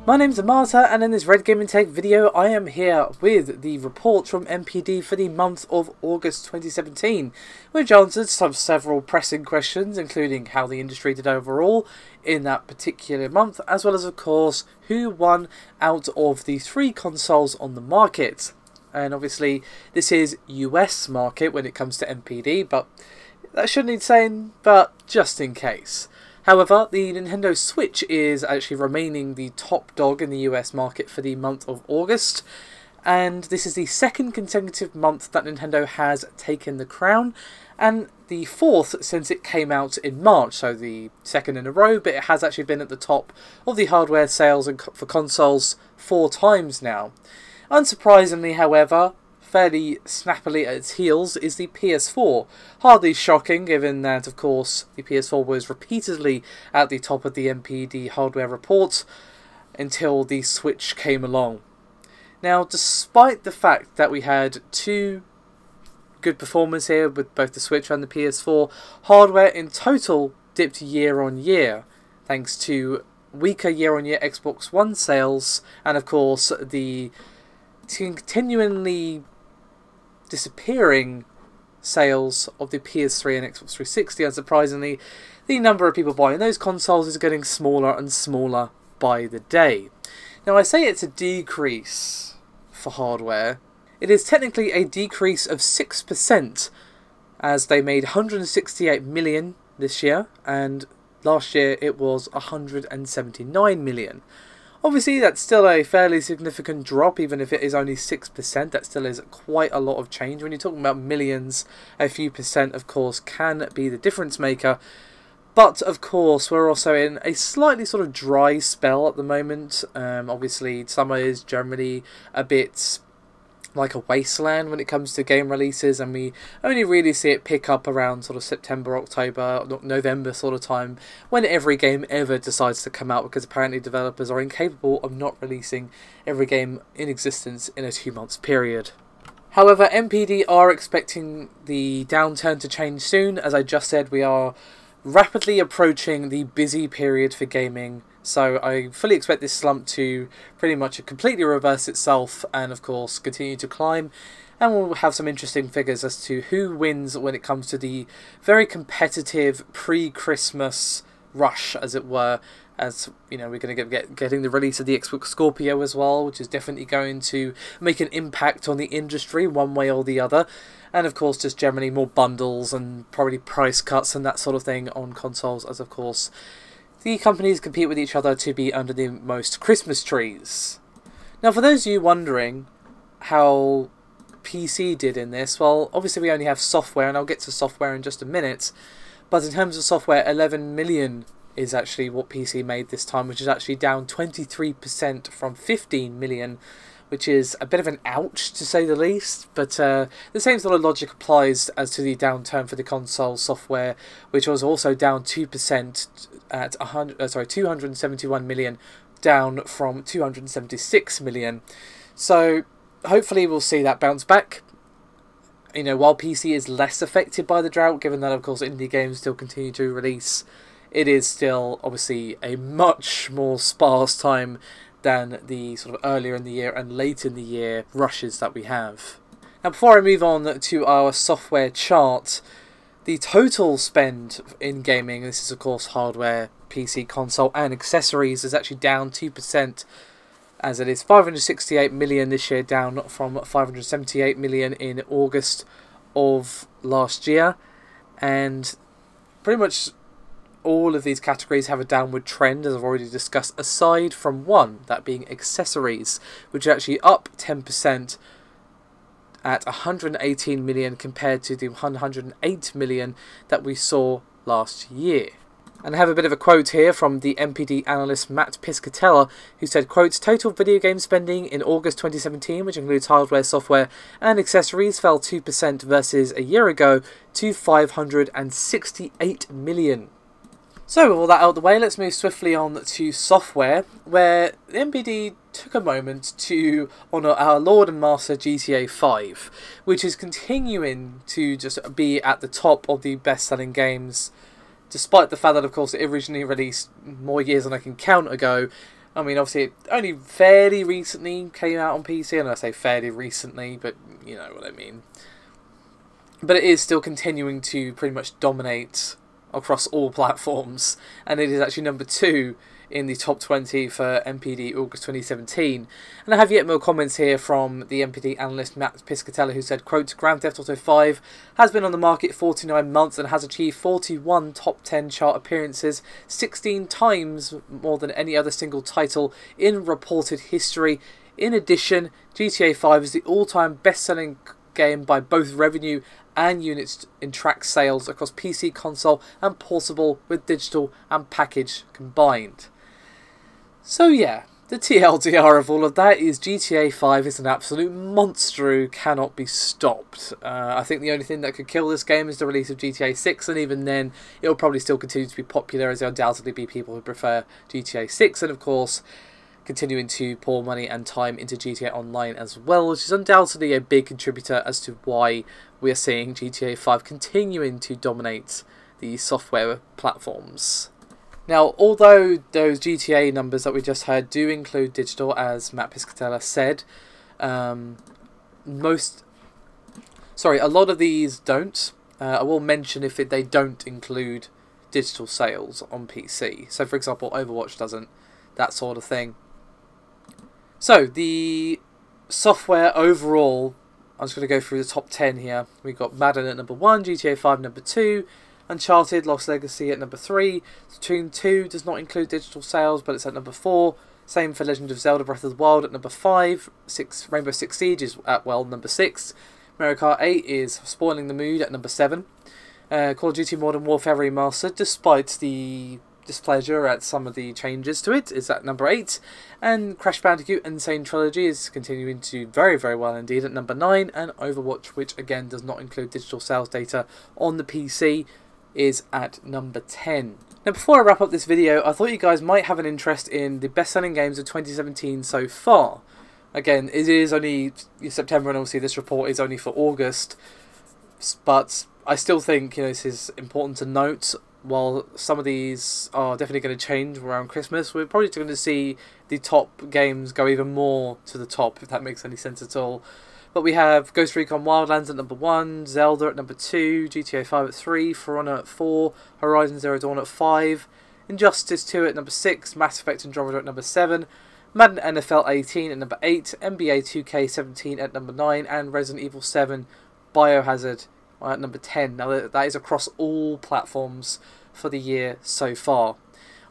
My name's Amata, and in this Red Gaming Tech video I am here with the report from NPD for the month of August 2017, which answers several pressing questions, including how the industry did overall in that particular month, as well as of course who won out of the three consoles on the market. And obviously this is US market when it comes to NPD, but that shouldn't need saying, but just in case. However, the Nintendo Switch is actually remaining the top dog in the US market for the month of August, and this is the second consecutive month that Nintendo has taken the crown, and the fourth since it came out in March, so the second in a row, but it has actually been at the top of the hardware sales for consoles 4 times now. Unsurprisingly, however, fairly snappily at its heels is the PS4. Hardly shocking, given that, of course, the PS4 was repeatedly at the top of the NPD hardware report until the Switch came along. Now, despite the fact that we had two good performers here with both the Switch and the PS4, hardware in total dipped year on year, thanks to weaker year-on-year Xbox One sales, and of course the continually disappearing sales of the PS3 and Xbox 360. Unsurprisingly, the number of people buying those consoles is getting smaller and smaller by the day. Now, I say it's a decrease for hardware. It is technically a decrease of 6%, as they made 168 million this year, and last year it was 179 million. Obviously, that's still a fairly significant drop, even if it is only 6%. That still is quite a lot of change. When you're talking about millions, a few percent, of course, can be the difference maker. But, of course, we're also in a slightly sort of dry spell at the moment. Obviously, summer is generally a bit like a wasteland when it comes to game releases, and we only really see it pick up around sort of September, October, November sort of time, when every game ever decides to come out, because apparently developers are incapable of not releasing every game in existence in a 2 months period. However, NPD are expecting the downturn to change soon. As I just said, we are rapidly approaching the busy period for gaming, so I fully expect this slump to pretty much completely reverse itself and of course continue to climb, and we'll have some interesting figures as to who wins when it comes to the very competitive pre-Christmas rush, as it were. As you know, we're going to getting the release of the Xbox Scorpio as well, which is definitely going to make an impact on the industry one way or the other. And of course, just generally more bundles and probably price cuts and that sort of thing on consoles, as of course the companies compete with each other to be under the most Christmas trees. Now, for those of you wondering how PC did in this, well, obviously we only have software, and I'll get to software in just a minute. But in terms of software, 11 million is actually what PC made this time, which is actually down 23% from 15 million, which is a bit of an ouch to say the least. But the same sort of logic applies as to the downturn for the console software, which was also down 2% at 271 million, down from 276 million. So hopefully we'll see that bounce back. You know, while PC is less affected by the drought, given that of course indie games still continue to release, it is still obviously a much more sparse time than the sort of earlier in the year and late in the year rushes that we have. Now, before I move on to our software chart, the total spend in gaming, this is of course hardware, PC, console and accessories, is actually down 2%, as it is 568 million this year, down from 578 million in August of last year. And pretty much all of these categories have a downward trend, as I've already discussed, aside from one, that being accessories, which are actually up 10% at 118 million compared to the 108 million that we saw last year. And I have a bit of a quote here from the NPD analyst Matt Piscatella, who said, quote, "Total video game spending in August 2017, which includes hardware, software and accessories, fell 2% versus a year ago to 568 million. So with all that out of the way, let's move swiftly on to software, where the NPD took a moment to honour our Lord and Master GTA 5, which is continuing to just be at the top of the best-selling games, despite the fact that, of course, it originally released more years than I can count ago, I mean, obviously, it only fairly recently came out on PC, and I say fairly recently, but you know what I mean. But it is still continuing to pretty much dominate across all platforms, and it is actually number 2 in the top 20 for NPD August 2017. And I have yet more comments here from the NPD analyst Matt Piscatella, who said, quote, Grand Theft Auto 5 has been on the market 49 months and has achieved 41 top 10 chart appearances, 16 times more than any other single title in reported history. In addition, GTA 5 is the all-time best-selling game by both revenue and units in track sales across PC, console and portable, with digital and package combined. So yeah, the TLDR of all of that is GTA 5 is an absolute monster who cannot be stopped. I think the only thing that could kill this game is the release of GTA 6, and even then it'll probably still continue to be popular, as there undoubtedly be people who prefer GTA 6, and of course continuing to pour money and time into GTA Online as well, which is undoubtedly a big contributor as to why we're seeing GTA 5 continuing to dominate the software platforms. Now, although those GTA numbers that we just heard do include digital, as Matt Piscatella said, a lot of these don't. I will mention if they don't include digital sales on PC. So, for example, Overwatch doesn't, that sort of thing. So, the software overall, I'm just going to go through the top 10 here. We've got Madden at number 1, GTA 5 number 2, Uncharted Lost Legacy at number 3, Splatoon 2 does not include digital sales, but it's at number 4. Same for Legend of Zelda Breath of the Wild at number 5. Rainbow Six Siege is at, well, number 6. Mario Kart 8 is spoiling the mood at number 7. Call of Duty Modern Warfare Remastered, despite the displeasure at some of the changes to it, is at number 8. And Crash Bandicoot Insane Trilogy is continuing to do very, very well indeed at number 9. And Overwatch, which again does not include digital sales data on the PC, is at number 10. Now, before I wrap up this video, I thought you guys might have an interest in the best-selling games of 2017 so far. Again, it is only September, and obviously this report is only for August, but I still think, you know, this is important to note. While some of these are definitely going to change around Christmas, we're probably going to see the top games go even more to the top, if that makes any sense at all. But we have Ghost Recon Wildlands at number 1, Zelda at number 2, GTA 5 at 3, For Honor at 4, Horizon Zero Dawn at 5, Injustice 2 at number 6, Mass Effect Andromeda at number 7, Madden NFL 18 at number 8, NBA 2K17 at number 9, and Resident Evil 7 Biohazard at number 10. Now that is across all platforms for the year so far.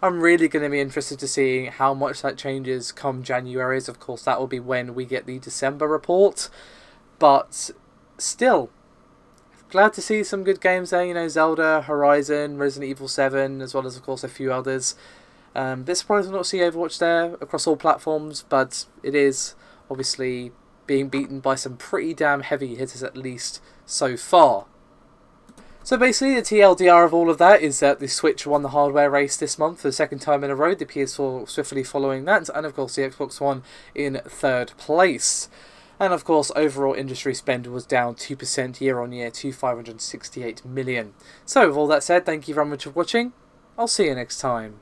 I'm really going to be interested to see how much that changes come January. Of course, that will be when we get the December report. But still, glad to see some good games there. You know, Zelda, Horizon, Resident Evil 7, as well as, of course, a few others. Bit surprised to not see Overwatch there across all platforms, but it is obviously being beaten by some pretty damn heavy hitters, at least so far. So basically, the TLDR of all of that is that the Switch won the hardware race this month for the second time in a row, the PS4 swiftly following that, and of course the Xbox One in third place. And of course, overall industry spend was down 2% year on year to 568 million. So with all that said, thank you very much for watching. I'll see you next time.